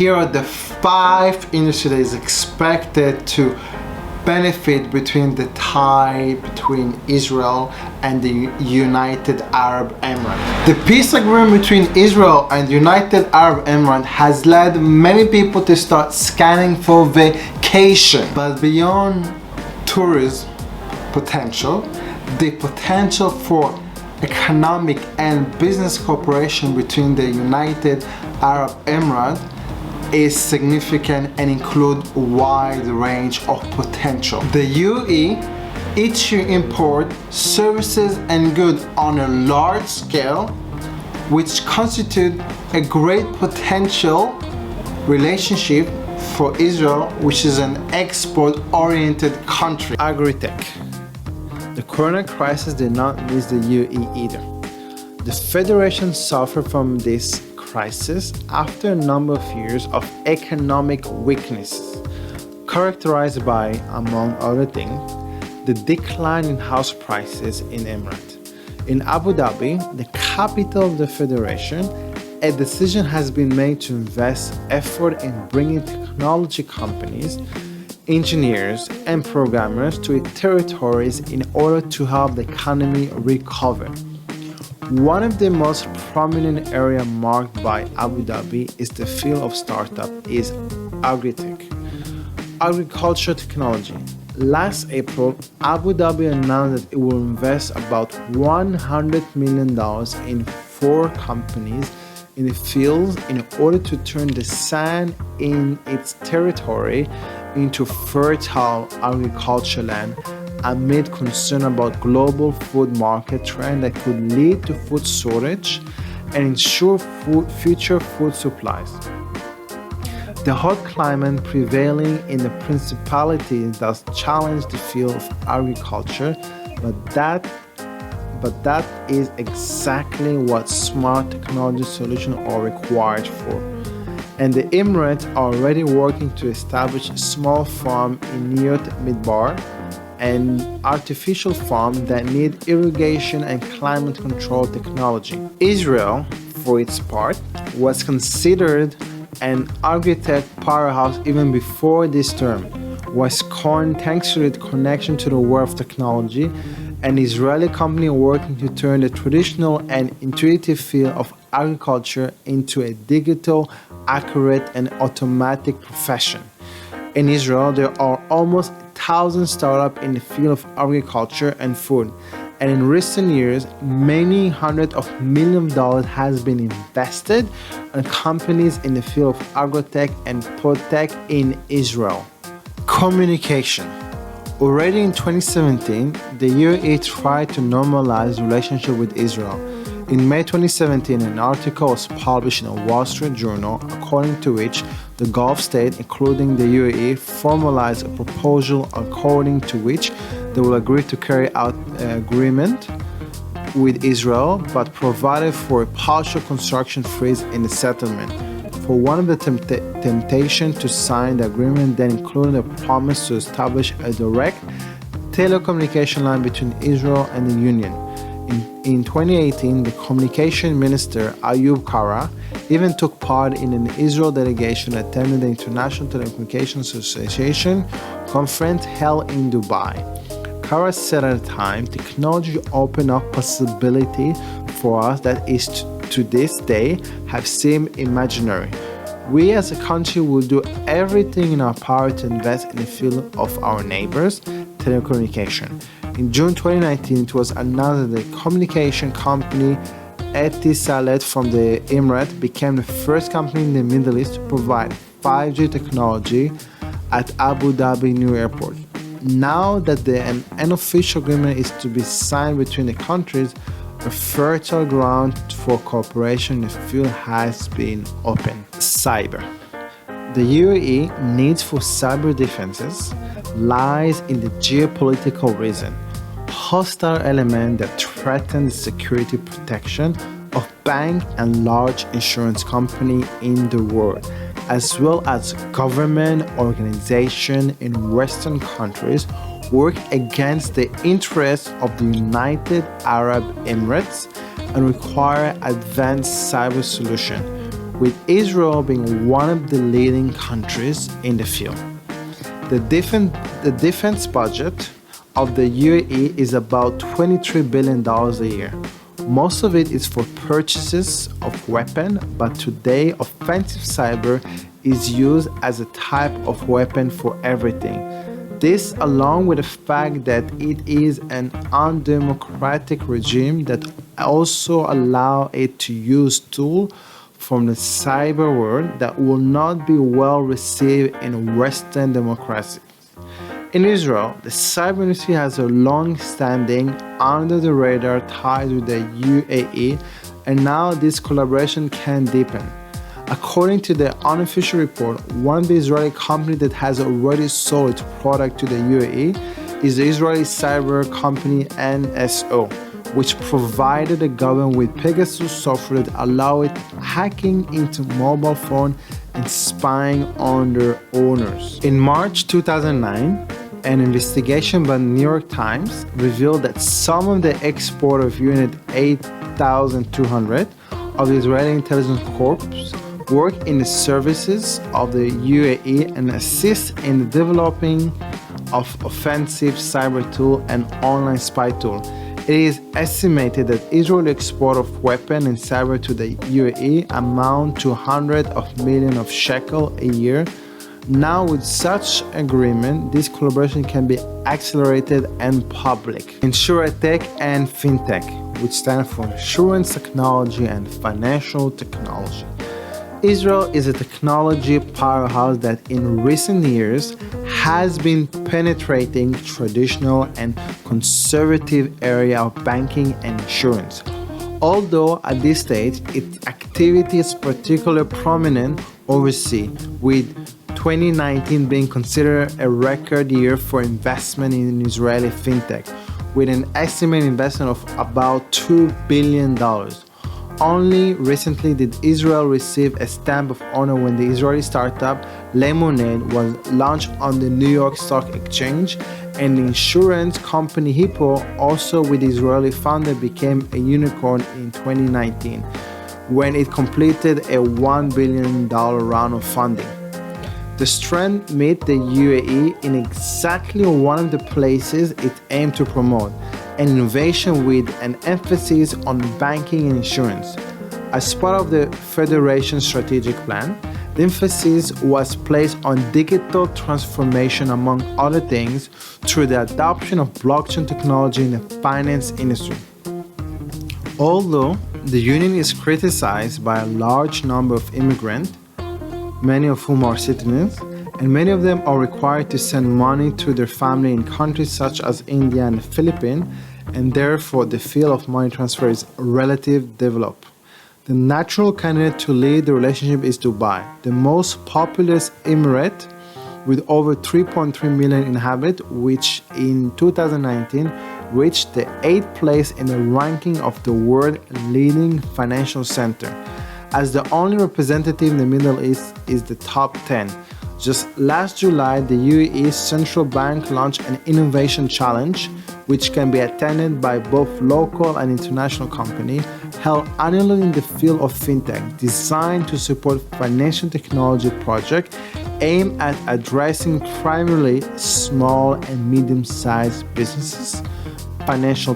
Here are the 5 industries that is expected to benefit between Israel and the United Arab Emirates. The peace agreement between Israel and the United Arab Emirates has led many people to start scanning for vacation. But beyond tourism potential, the potential for economic and business cooperation between the United Arab Emirates is significant and include a wide range of potential. The UAE each year import services and goods on a large scale, which constitute a great potential relationship for Israel, which is an export-oriented country. Agritech. The corona crisis did not miss the UAE either. The Federation suffered from this crisis after a number of years of economic weaknesses, characterized by, among other things, the decline in house prices in Emirates. In Abu Dhabi, the capital of the Federation, a decision has been made to invest effort in bringing technology companies, engineers, and programmers to its territories in order to help the economy recover. One of the most prominent areas marked by Abu Dhabi is the field of startup is Agritech, agriculture technology. Last April, Abu Dhabi announced that it will invest about $100 million in 4 companies in the field in order to turn the sand in its territory into fertile agricultural land, amid concern about global food market trend that could lead to food shortage and ensure future food supplies. The hot climate prevailing in the principality does challenge the field of agriculture, but that is exactly what smart technology solutions are required for. And the Emirates are already working to establish a small farm in Niyot Midbar, an artificial farm that need irrigation and climate control technology. Israel, for its part, was considered an agritech powerhouse even before this term, was coined thanks to its connection to the world of technology, an Israeli company working to turn the traditional and intuitive field of agriculture into a digital, accurate, and automatic profession. In Israel, there are almost 1,000 startups in the field of agriculture and food, and in recent years, many hundreds of millions of dollars has been invested in companies in the field of agrotech and podtech in Israel. Communication. Already in 2017, the UAE tried to normalize relationship with Israel. In May 2017, an article was published in a Wall Street Journal, according to which the Gulf states, including the UAE, formalized a proposal according to which they will agree to carry out an agreement with Israel, but provided for a partial construction freeze in the settlement. For one of the temptations to sign the agreement then included a promise to establish a direct telecommunication line between Israel and the Union. In 2018, the communication minister Ayub Kara even took part in an Israel delegation that attended the International Telecommunications Association conference held in Dubai. Kara said at the time, technology opened up possibility for us that is to this day have seemed imaginary. We as a country will do everything in our power to invest in the field of our neighbors' telecommunication. In June 2019, it was announced that the communication company Etisalat from the Emirates became the first company in the Middle East to provide 5G technology at Abu Dhabi New Airport. Now that an unofficial agreement is to be signed between the countries, a fertile ground for cooperation in the field has been opened. Cyber. The UAE needs for cyber defenses lies in the geopolitical reason. Hostile elements that threaten the security protection of banks and large insurance companies in the world, as well as government organizations in Western countries, work against the interests of the United Arab Emirates and require advanced cyber solutions. with Israel being one of the leading countries in the field. The defense budget of the UAE is about $23 billion a year. Most of it is for purchases of weapons, but today offensive cyber is used as a type of weapon for everything. This, along with the fact that it is an undemocratic regime that also allow it to use tools from the cyber world that will not be well received in Western democracies. In Israel, the cyber industry has a long-standing, under-the-radar ties with the UAE, and now this collaboration can deepen. According to the unofficial report, one of the Israeli companies that has already sold its product to the UAE is the Israeli cyber company NSO, which provided the government with Pegasus software that allowed it hacking into mobile phone and spying on their owners. In March 2009, an investigation by the New York Times revealed that some of the export of Unit 8200 of the Israeli Intelligence Corps work in the services of the UAE and assist in the developing of offensive cyber tool and online spy tool. It is estimated that Israeli export of weapons and cyber to the UAE amount to hundreds of millions of shekel a year. Now with such agreement, this collaboration can be accelerated and public. Agritech and Fintech, which stand for Insurance Technology and Financial Technology. Israel is a technology powerhouse that in recent years has been penetrating traditional and conservative area of banking and insurance. Although at this stage, its activity is particularly prominent overseas, with 2019 being considered a record year for investment in Israeli fintech, with an estimated investment of about $2 billion. Only recently did Israel receive a stamp of honor when the Israeli startup Lemonade was launched on the New York Stock Exchange, and the insurance company Hippo, also with the Israeli founder, became a unicorn in 2019 when it completed a $1 billion round of funding. The strength met the UAE in exactly one of the places it aimed to promote, innovation with an emphasis on banking and insurance. As part of the Federation's strategic plan, the emphasis was placed on digital transformation, among other things, through the adoption of blockchain technology in the finance industry. Although the union is criticized by a large number of immigrants, many of whom are citizens, and many of them are required to send money to their family in countries such as India and the Philippines, and therefore the field of money transfer is relatively developed. The natural candidate to lead the relationship is Dubai, the most populous emirate with over 3.3 million inhabitants, which in 2019 reached the 8th place in the ranking of the world leading financial center. As the only representative in the Middle East is the top 10. Just last July, the UAE Central Bank launched an innovation challenge, which can be attended by both local and international companies, held annually in the field of fintech, designed to support financial technology projects aimed at addressing primarily small and medium-sized businesses' financial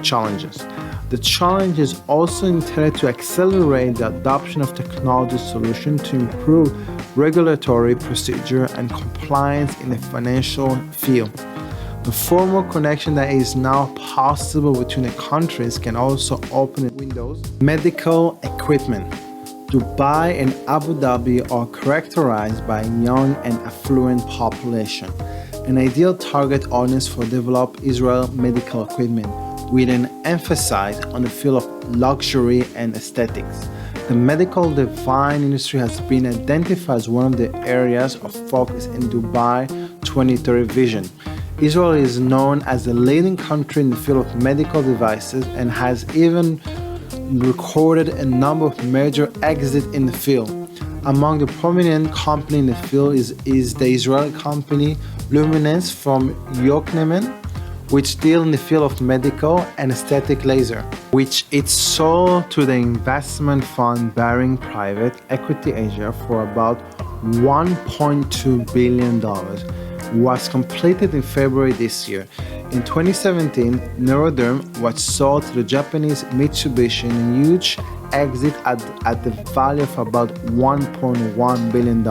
challenges. The challenge is also intended to accelerate the adoption of technology solutions to improve regulatory procedure and compliance in the financial field. The formal connection that is now possible between the countries can also open windows. Medical equipment. Dubai and Abu Dhabi are characterized by a young and affluent population, an ideal target audience for developed Israel medical equipment, with an emphasis on the field of luxury and aesthetics. The medical device industry has been identified as one of the areas of focus in Dubai 2030 vision. Israel is known as the leading country in the field of medical devices and has even recorded a number of major exits in the field. Among the prominent companies in the field is the Israeli company Luminance from Yokneam, which deal in the field of medical and aesthetic laser, which it sold to the investment fund Baring Private Equity Asia for about $1.2 billion, was completed in February this year. In 2017, Neuroderm was sold to the Japanese Mitsubishi in a huge exit at the value of about $1.1 billion.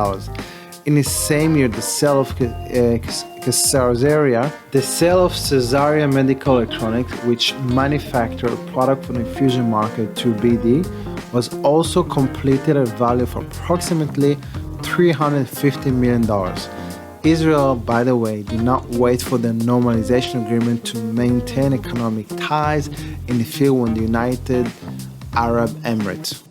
In the same year, the sale of Caesarea Medical Electronics, which manufactured a product for the infusion market, to BD, was also completed at a value of approximately $350 million. Israel, by the way, did not wait for the normalization agreement to maintain economic ties in the field with the United Arab Emirates.